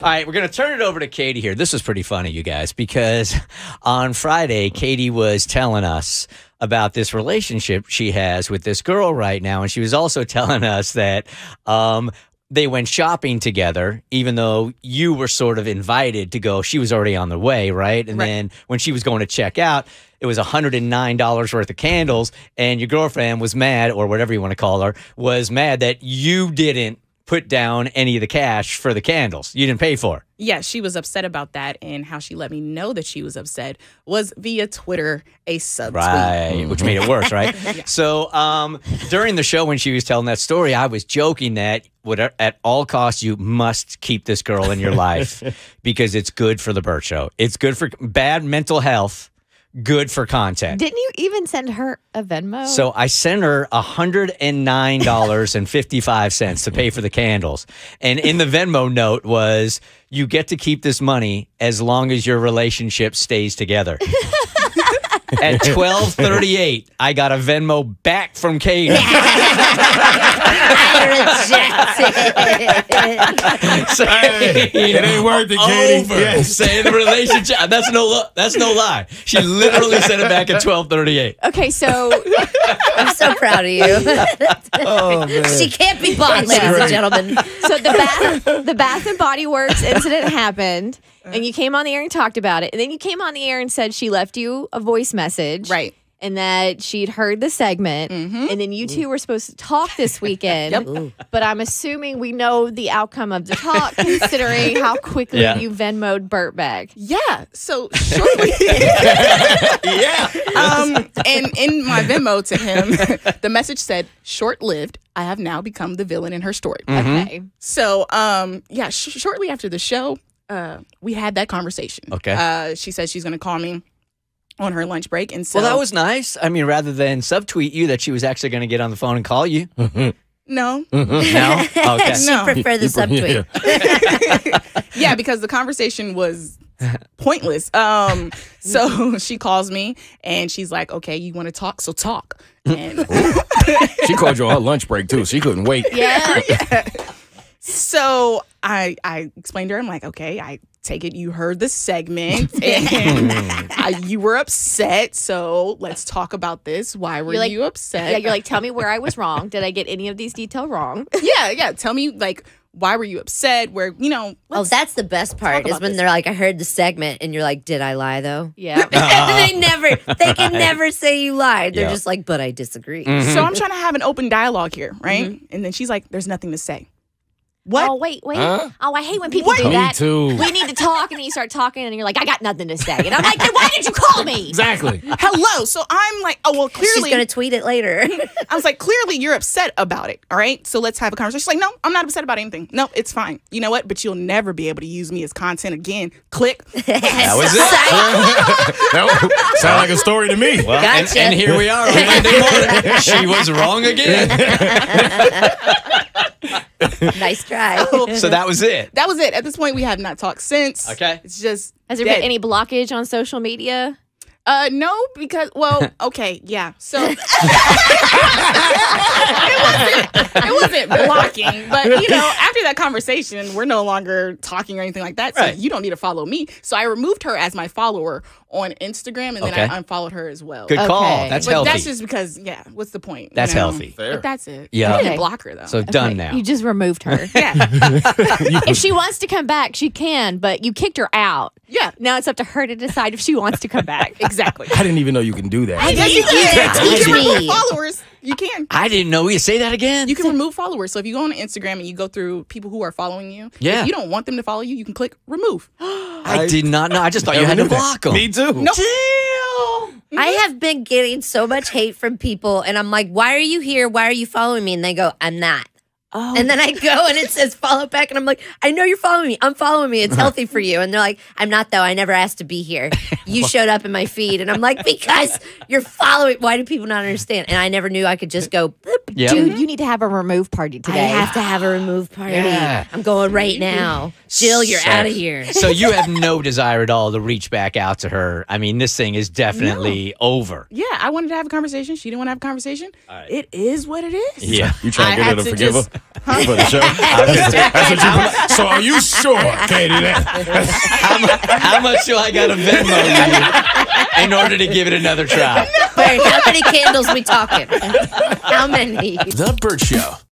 All right, we're going to turn it over to Keity here. This was pretty funny, you guys, because on Friday, Keity was telling us about this relationship she has with this girl right now. And she was also telling us that they went shopping together, even though you were sort of invited to go. She was already on the way, right? And then when she was going to check out, it was $109 worth of candles. And your girlfriend was mad, or whatever you want to call her, was mad that you didn't put down any of the cash for the candles. You didn't pay for. Yeah, she was upset about that, and how she let me know that she was upset was via Twitter, a subtweet. Right, which made it worse, right? Yeah. So during the show when she was telling that story, I was joking that at all costs you must keep this girl in your life because it's good for the Bert Show. It's good for bad mental health. Good for content. Didn't you even send her a Venmo? So I sent her $109.55 to pay for the candles. And in the Venmo note was, you get to keep this money as long as your relationship stays together. At 12:38, I got a Venmo back from Keity. I reject it. It ain't worth it, Keity. Yes. Saying the relationship. That's no lie. She literally sent it back at 12:38. Okay, so I'm so proud of you. Oh, man. She can't be bought, ladies and gentlemen. so the Bath and Body Works incident happened, and you came on the air and talked about it, and then you came on the air and said she left you a voice message, Right. and that she'd heard the segment, and then you two were supposed to talk this weekend. Yep. But I'm assuming we know the outcome of the talk, considering how quickly you Venmo'd Bert back. Yeah. So shortly, and in my Venmo to him, the message said, "Short-lived. I have now become the villain in her story." Okay. So, shortly after the show, we had that conversation. Okay. She said she's going to call me on her lunch break, and so Well, that was nice. I mean, rather than subtweet you that she was actually going to get on the phone and call you. no. No? Okay. She No. prefer the subtweet. Yeah, because the conversation was pointless. So she calls me and she's like, "Okay, you want to talk? So talk." And She called you on her lunch break, too. She couldn't wait. yeah. So I explained to her, I'm like, "Okay, I take it you heard the segment and you were upset. So let's talk about this. Why were you upset?" Yeah, you're like, tell me where I was wrong. Did I get any of these details wrong? Yeah. Tell me, like, why were you upset? Where, Oh, that's the best part is about when this. they're like, I heard the segment, and you're like, did I lie though? Yeah. They can never say you lied. They're Yeah. just like, but I disagree. So I'm trying to have an open dialogue here, right? And then she's like, "There's nothing to say." What? Oh, wait. Huh? Oh, I hate when people do Me that. too. We need to talk, and then you start talking, and you're like, I got nothing to say. And I'm like, then why did you call me? Exactly. Hello. So I'm like, oh, well, She's clearly. gonna tweet it later. I was like, clearly you're upset about it. All right. So let's have a conversation. She's like, "No, I'm not upset about anything. No, it's fine. You know what? But you'll never be able to use me as content again." Click. That was it. That sound like a story to me. Well, Gotcha. and here we are on Monday morning. She was wrong again. Nice try. So that was it. That was it. At this point, we have not talked since. Okay. It's just. Has there dead. been any blockage on social media? No, because, well, okay, yeah. So it wasn't blocking, but you know, after that conversation, we're no longer talking or anything like that. So Right. you don't need to follow me. So I removed her as my follower on Instagram, and then Okay. I unfollowed her as well. Good call. Okay. That's But healthy. that's just because, yeah. What's the point? That's you know? healthy. Fair. But that's it. Yeah. I didn't Okay. block her though. So done Okay, now. You just removed her. yeah, If she wants to come back, she can, but you kicked her out. yeah, Now it's up to her to decide if she wants to come back. exactly. I didn't even know you can do that. Yes, you can. Teach You can remove me. followers. You can. I didn't know. You say that again? You can remove followers. So if you go on Instagram and you go through people who are following you, Yeah. if you don't want them to follow you, you can click remove. I did not know. I just thought you had to block them. Me too. No. I have been getting so much hate from people, and I'm like, why are you here? Why are you following me? And they go, I'm not. Oh. And then I go and it says follow back, and I'm like, I know you're following me. I'm following me. It's healthy for you. And they're like, I'm not though. I never asked to be here. You showed up in my feed. And I'm like, because you're following. Why do people not understand? And I never knew I could just go boop, Yep. dude, you need to have a remove party I today. have to have a remove party. Yeah. I'm going right now. Jill, you're out of here. So you have no desire at all to reach back out to her. I mean, this thing is definitely over. Yeah, I wanted to have a conversation. She didn't want to have a conversation. right. It is what it is. Yeah. You trying to I get her had to to forgive just- her for the show? That's what you. So are you sure, Keity? How much do I got to Venmo you in order to give it another try? Bert, how many candles we talking? How many? The Bert Show.